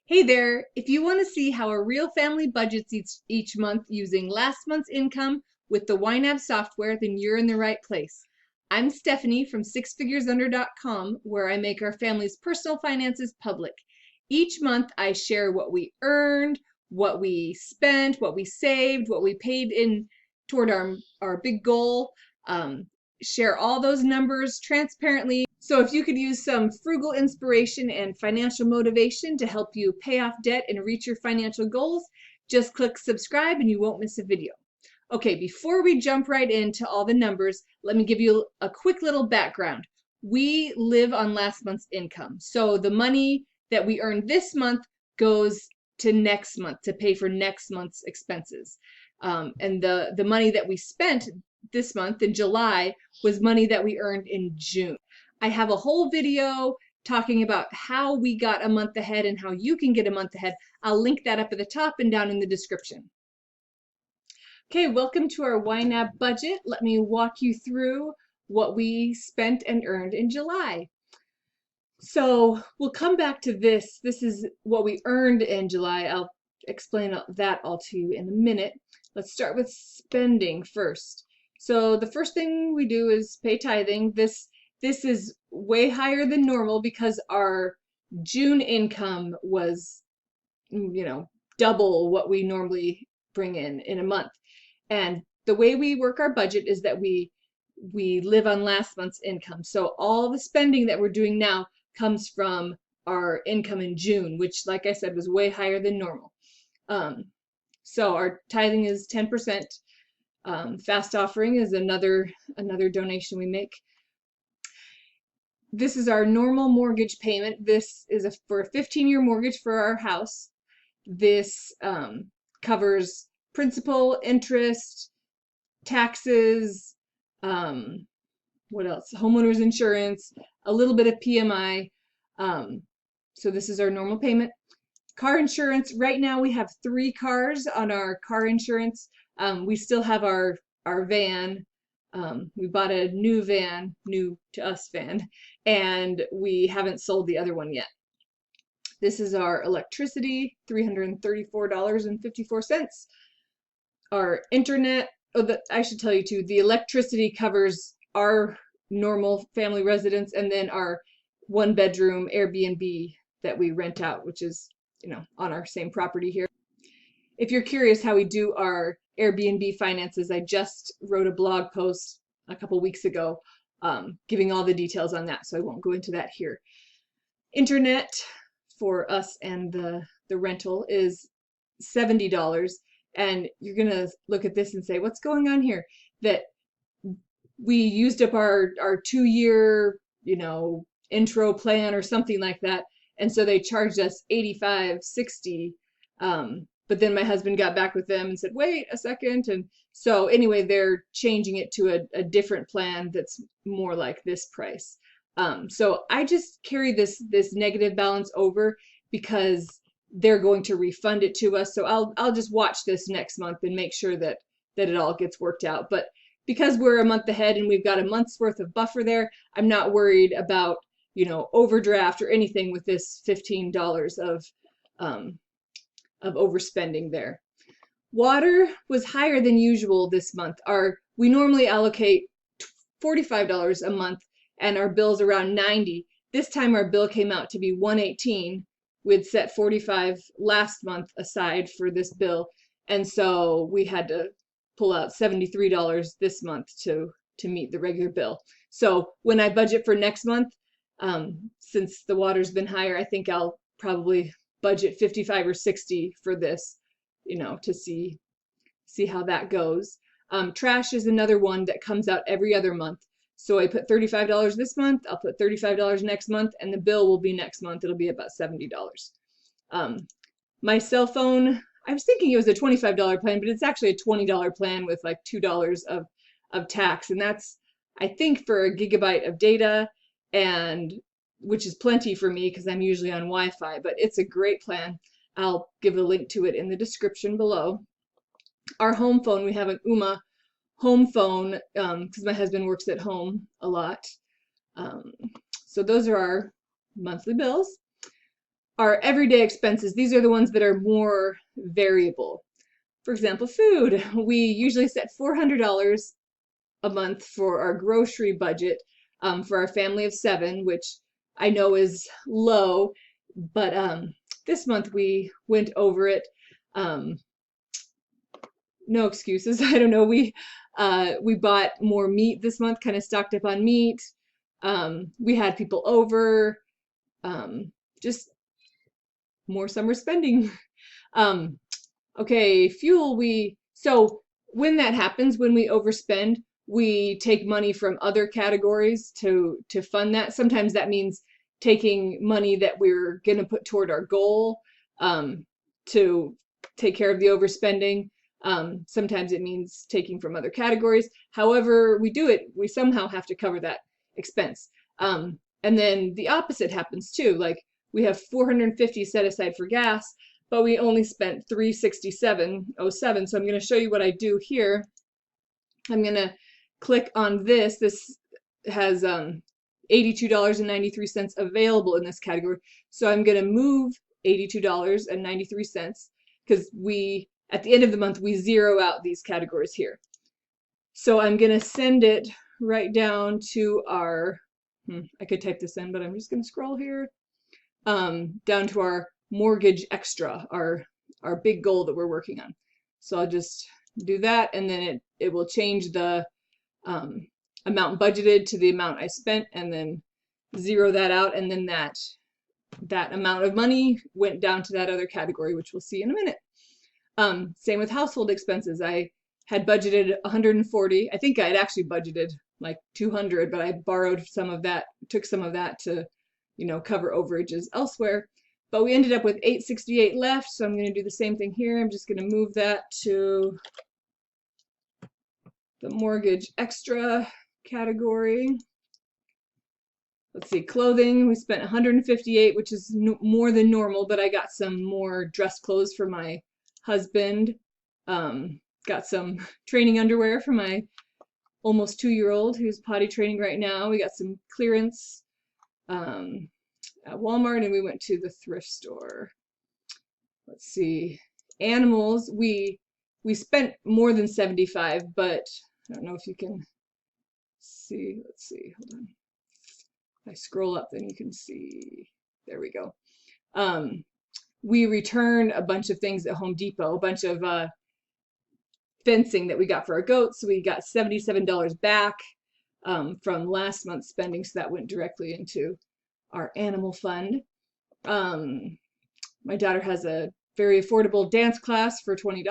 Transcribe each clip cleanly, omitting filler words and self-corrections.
Hey there! If you want to see how a real family budgets each month using last month's income with the YNAB software, then you're in the right place. I'm Stephanie from sixfiguresunder.com, where I make our family's personal finances public. Each month I share what we earned, what we spent, what we saved, what we paid in toward our big goal, share all those numbers transparently. So if you could use some frugal inspiration and financial motivation to help you pay off debt and reach your financial goals, just click subscribe and you won't miss a video. Okay, before we jump right into all the numbers, let me give you a quick little background. We live on last month's income. So the money that we earned this month goes to next month to pay for next month's expenses. And the money that we spent this month in July was money that we earned in June. I have a whole video talking about how we got a month ahead and how you can get a month ahead. I'll link that up at the top and down in the description. Okay, welcome to our YNAB budget. Let me walk you through what we spent and earned in July. So we'll come back to this. This is what we earned in July. I'll explain that all to you in a minute. Let's start with spending first. So the first thing we do is pay tithing. This is way higher than normal because our June income was, double what we normally bring in a month. And the way we work our budget is that we live on last month's income. So all the spending that we're doing now comes from our income in June, which, like I said, was way higher than normal. So our tithing is 10%. Fast offering is another donation we make. This is our normal mortgage payment. This is for a 15-year mortgage for our house. This covers principal, interest, taxes, what else? Homeowners insurance, a little bit of PMI. So this is our normal payment. Car insurance, right now we have 3 cars on our car insurance. We still have our van. We bought a new van, new to us van, and we haven't sold the other one yet. This is our electricity, $334.54. Our internet, I should tell you too, the electricity covers our normal family residence and then our 1-bedroom Airbnb that we rent out, which is, on our same property here. If you're curious how we do our Airbnb finances, I just wrote a blog post a couple weeks ago giving all the details on that, so I won't go into that here. Internet for us and the rental is $70, and you're gonna look at this and say, what's going on here? That we used up our 2-year intro plan or something like that, and so they charged us $85.60. But then my husband got back with them and said, wait a second. And so anyway, they're changing it to a different plan that's more like this price. So I just carry this negative balance over because they're going to refund it to us. So I'll just watch this next month and make sure that it all gets worked out. But because we're a month ahead and we've got a month's worth of buffer there, I'm not worried about, overdraft or anything with this $15 of overspending there. Water was higher than usual this month. We normally allocate $45 a month and our bill's around $90. This time our bill came out to be $118. We'd set $45 last month aside for this bill, and so we had to pull out $73 this month to meet the regular bill. So when I budget for next month, since the water's been higher, I think I'll probably budget 55 or 60 for this, to see how that goes. Trash is another one that comes out every other month. So I put $35 this month, I'll put $35 next month, and the bill will be next month. It'll be about $70. My cell phone, I was thinking it was a $25 plan, but it's actually a $20 plan with like $2 of tax. And that's, I think, for a gigabyte of data, and which is plenty for me because I'm usually on Wi-Fi, but it's a great plan. I'll give a link to it in the description below. Our home phone, we have an UMA home phone because my husband works at home a lot. So those are our monthly bills. our everyday expenses, these are the ones that are more variable. For example, food. We usually set $400 a month for our grocery budget for our family of 7, which I know is low, but this month we went over it. No excuses. I don't know. We bought more meat this month, kind of stocked up on meat. We had people over. Just more summer spending. Okay, fuel. So when that happens, when we overspend, we take money from other categories to fund that. Sometimes that means taking money that we're going to put toward our goal to take care of the overspending. Sometimes it means taking from other categories. However we do it, we somehow have to cover that expense. And then the opposite happens too. Like we have $450 set aside for gas, but we only spent $367.07. So I'm going to show you what I do here. I'm going to click on this. This has $82.93 available in this category. So I'm going to move $82.93 because at the end of the month, we zero out these categories here. So I'm going to send it right down to our, I could type this in, but I'm just going to scroll here, down to our mortgage extra, our big goal that we're working on. So I'll just do that, and then it will change the amount budgeted to the amount I spent, and then zero that out, and then that amount of money went down to that other category, which we'll see in a minute. Same with household expenses. I had budgeted 140. I think I had actually budgeted like 200, but I borrowed some of that, took some of that to, cover overages elsewhere. But we ended up with $868 left, so I'm going to do the same thing here. I'm just going to move that to the mortgage extra category. Let's see, clothing, we spent $158, which is more than normal, but I got some more dress clothes for my husband. Got some training underwear for my almost 2-year-old who's potty training right now. We got some clearance at Walmart, and we went to the thrift store. Let's see, animals, we spent more than $75, but I don't know if you can see. Let's see, hold on. If I scroll up, then you can see. There we go. We returned a bunch of things at Home Depot, a bunch of fencing that we got for our goats. So we got $77 back from last month's spending, so that went directly into our animal fund. My daughter has a very affordable dance class for $20.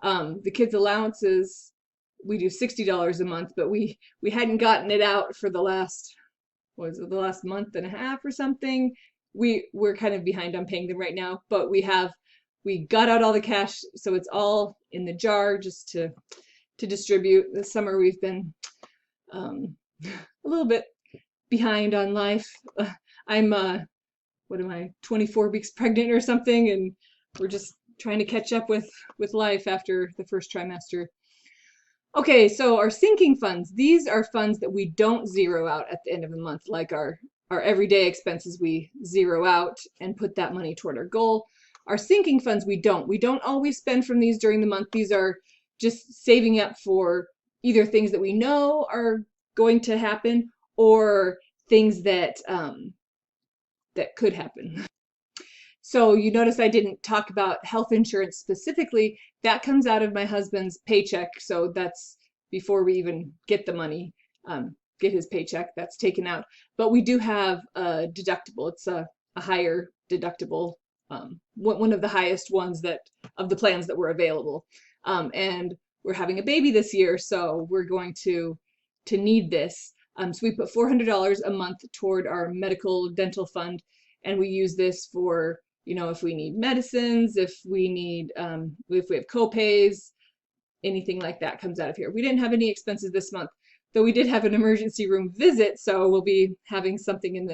The kids' allowances, we do $60 a month, but we hadn't gotten it out for the last, what was it, the last month and a half or something. We're kind of behind on paying them right now, but we got out all the cash, so it's all in the jar just to distribute. This summer we've been a little bit behind on life. I'm what am I, 24 weeks pregnant or something, and we're just trying to catch up with life after the first trimester. Okay, so our sinking funds, these are funds that we don't zero out at the end of the month, like our everyday expenses. We zero out and put that money toward our goal. Our sinking funds, we don't always spend from these during the month. These are just saving up for either things that we know are going to happen or things that that could happen. So you notice I didn't talk about health insurance specifically. That comes out of my husband's paycheck, so that's before we even get the money, get his paycheck, that's taken out. But we do have a deductible. It's a higher deductible, one of the highest ones of the plans that were available. And we're having a baby this year, so we're going to need this. So we put $400 a month toward our medical dental fund, and we use this for, if we need medicines, if we have co-pays, anything like that comes out of here. We didn't have any expenses this month, though we did have an emergency room visit, so we'll be having something in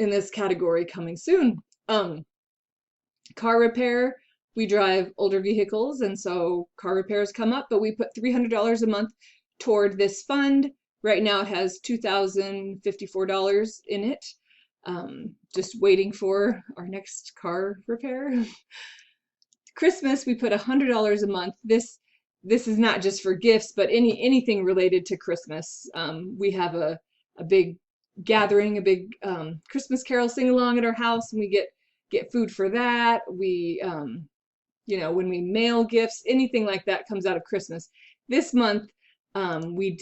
this category coming soon. Car repair, we drive older vehicles, and so car repairs come up, but we put $300 a month toward this fund. Right now it has $2,054 in it. just waiting for our next car repair. Christmas, we put $100 a month. This is not just for gifts, but anything related to Christmas. We have a big gathering, a big Christmas carol sing along at our house, and we get food for that. We you know, when we mail gifts, anything like that comes out of Christmas. This month, we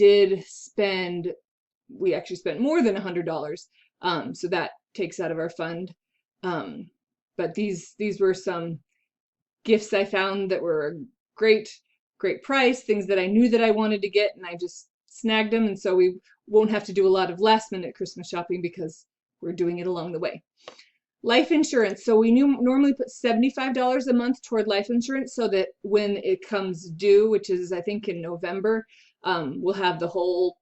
actually spent more than $100, so that takes out of our fund. But these were some gifts I found that were great price, things that I knew that I wanted to get, and I just snagged them, and so we won't have to do a lot of last minute Christmas shopping because we're doing it along the way. Life insurance. So we normally put $75 a month toward life insurance so that when it comes due, which is I think in November, we'll have the whole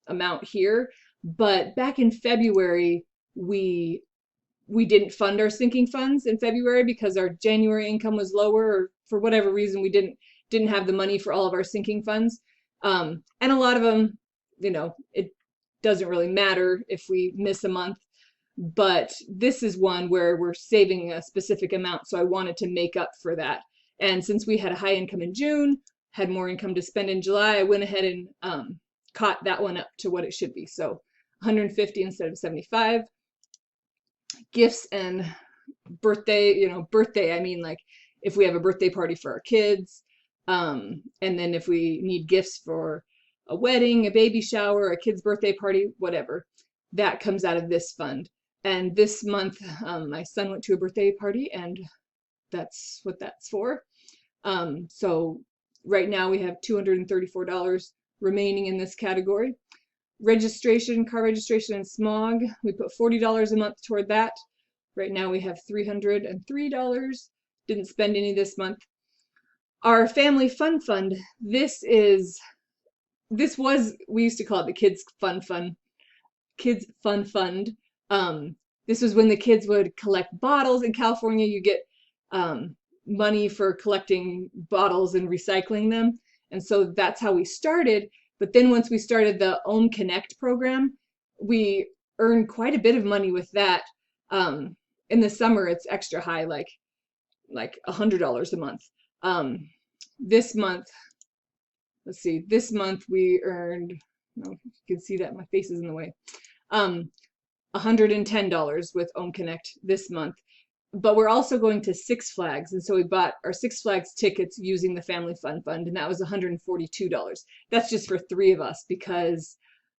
amount here. But back in February, we didn't fund our sinking funds in February because our January income was lower, or for whatever reason we didn't have the money for all of our sinking funds. And a lot of them, you know, it doesn't really matter if we miss a month. But this is one where we're saving a specific amount, so I wanted to make up for that. And since we had a high income in June, had more income to spend in July, I went ahead and caught that one up to what it should be. So 150 instead of 75. Gifts and birthday, you know, birthday, I mean like if we have a birthday party for our kids, and then if we need gifts for a wedding, a baby shower, a kid's birthday party, whatever, that comes out of this fund. And this month, my son went to a birthday party, and that's what that's for. So right now we have $234 remaining in this category. Registration, car registration, and smog, we put $40 a month toward that. Right now we have $303. Didn't spend any this month. Our family fun fund, we used to call it the kids fun fund. This was when the kids would collect bottles. In California, you get money for collecting bottles and recycling them. And so that's how we started. But then once we started the Ohm Connect program, we earned quite a bit of money with that. In the summer, it's extra high, like $100 a month. This month, let's see, this month we earned, oh, you can see that my face is in the way, $110 with Ohm Connect this month. But we're also going to Six Flags, and so we bought our Six Flags tickets using the Family Fun Fund, and that was $142. That's just for 3 of us because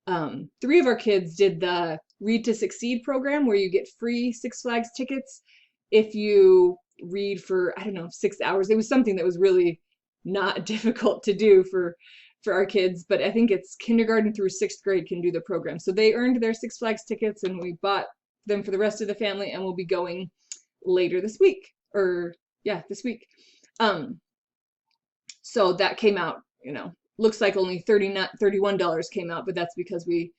3 of our kids did the Read to Succeed program where you get free Six Flags tickets if you read for, I don't know, 6 hours. It was something that was really not difficult to do for our kids, but I think it's kindergarten through 6th grade can do the program. So they earned their Six Flags tickets, and we bought them for the rest of the family, and we'll be going later this week, or yeah, this week. So that came out, you know, looks like only $31 came out, but that's because we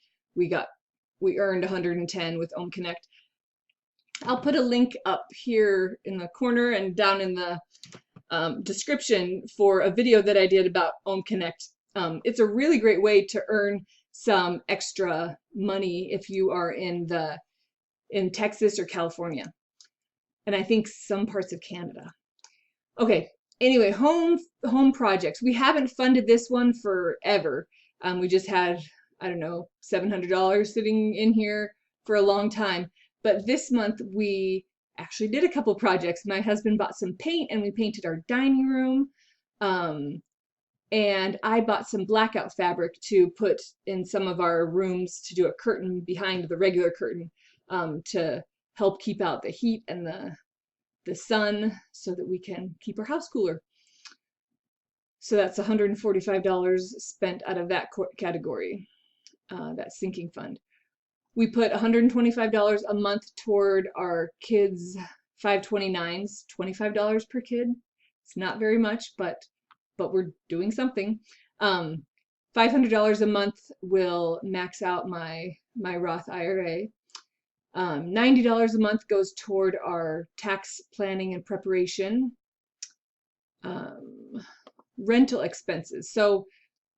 earned 110 with Ohm Connect. I'll put a link up here in the corner and down in the description for a video that I did about Ohm Connect. It's a really great way to earn some extra money if you are in Texas or California, and I think some parts of Canada. Okay, anyway, home projects. We haven't funded this one forever. We just had, I don't know, $700 sitting in here for a long time. But this month we actually did a couple projects. My husband bought some paint, and we painted our dining room. And I bought some blackout fabric to put in some of our rooms to do a curtain behind the regular curtain, to help keep out the heat and the sun so that we can keep our house cooler. So that's $145 spent out of that category, that sinking fund. We put $125 a month toward our kids' 529s, $25 per kid. It's not very much, but we're doing something. $500 a month will max out my Roth IRA. $90 a month goes toward our tax planning and preparation. Rental expenses. So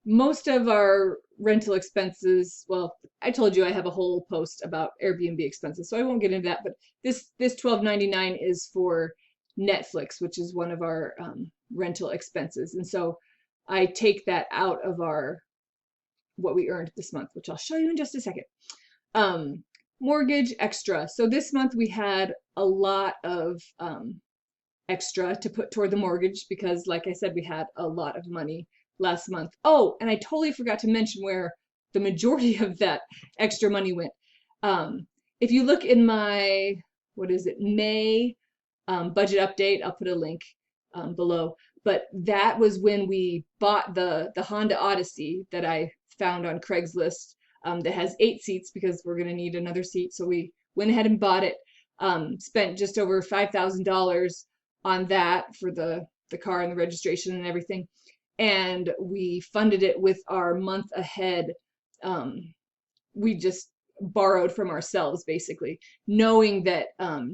most of our rental expenses, well, I told you I have a whole post about Airbnb expenses, so I won't get into that, but this $12.99 is for Netflix, which is one of our rental expenses. And so I take that out of our what we earned this month, which I'll show you in just a second. Mortgage extra. So this month we had a lot of extra to put toward the mortgage because, like I said, we had a lot of money last month. Oh, and I totally forgot to mention where the majority of that extra money went. If you look in my, what is it, May budget update, I'll put a link below. But that was when we bought the Honda Odyssey that I found on Craigslist that has 8 seats because we're going to need another seat. So we went ahead and bought it, spent just over $5,000 on that for the car and the registration and everything. And we funded it with our month ahead. We just borrowed from ourselves basically, knowing that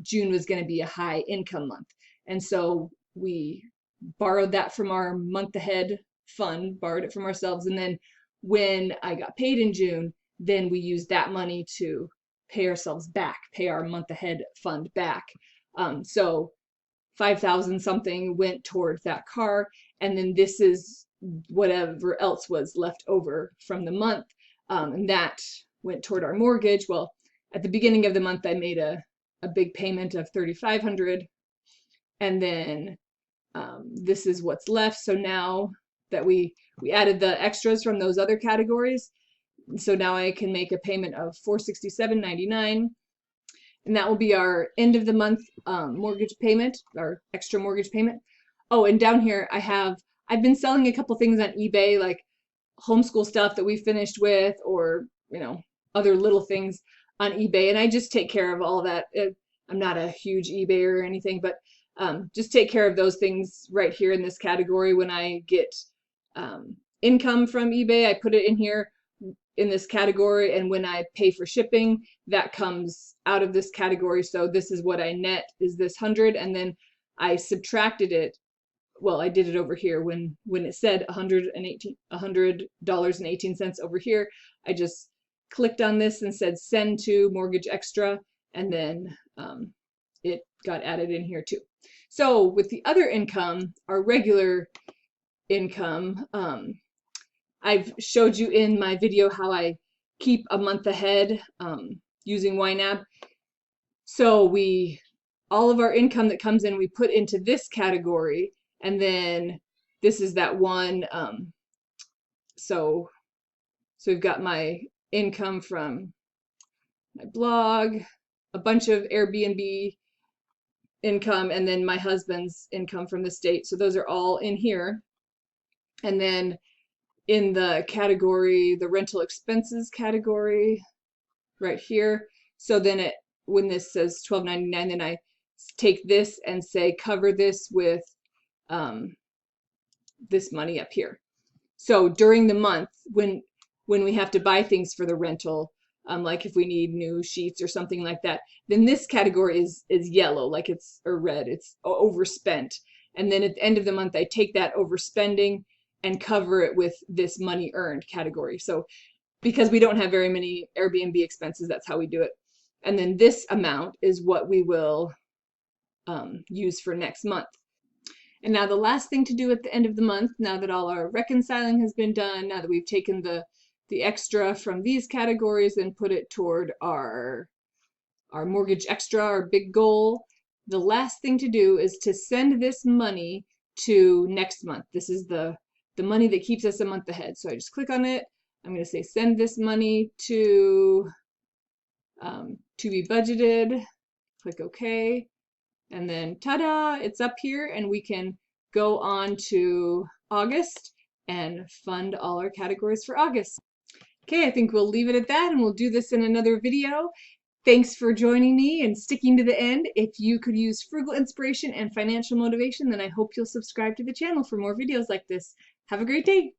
June was going to be a high income month. And so we borrowed that from our month ahead fund, borrowed it from ourselves. And then when I got paid in June, then we used that money to pay ourselves back, pay our month ahead fund back. So 5,000 something went toward that car. And then this is whatever else was left over from the month. And that went toward our mortgage. Well, at the beginning of the month, I made a big payment of $3,500. And then this is what's left. So now that we added the extras from those other categories, so now I can make a payment of $467.99. And that will be our end of the month mortgage payment, our extra mortgage payment. Oh, and down here I've been selling a couple things on eBay, like homeschool stuff that we finished with, or other little things on eBay, and I just take care of all that. I'm not a huge eBayer or anything, but just take care of those things right here in this category. When I get income from eBay, I put it in here in this category, and when I pay for shipping, that comes out of this category. So this is what I net, is this 100, and then I subtracted it. Well, I did it over here when it said $100.18 over here. I just clicked on this and said send to mortgage extra, and then it got added in here too. So with the other income, our regular income, I've showed you in my video how I keep a month ahead using YNAB. So all of our income that comes in, we put into this category, and then this is that one. So we've got my income from my blog, a bunch of Airbnb income, and then my husband's income from the state. So those are all in here. And then in the category, the rental expenses category right here. So then when this says $12.99, then I take this and say cover this with this money up here. So during the month, when we have to buy things for the rental, like if we need new sheets or something like that, then this category is yellow, or red, it's overspent. And then at the end of the month, I take that overspending and cover it with this money earned category. So because we don't have very many Airbnb expenses, that's how we do it. And then this amount is what we will use for next month. And now the last thing to do at the end of the month, now that all our reconciling has been done, now that we've taken the extra from these categories and put it toward our mortgage extra, our big goal, the last thing to do is to send this money to next month. This is the money that keeps us a month ahead. So I just click on it. I'm going to say send this money to be budgeted. Click OK. And then ta-da, it's up here, and we can go on to August and fund all our categories for August. Okay, I think we'll leave it at that, and we'll do this in another video. Thanks for joining me and sticking to the end. If you could use frugal inspiration and financial motivation, then I hope you'll subscribe to the channel for more videos like this. Have a great day.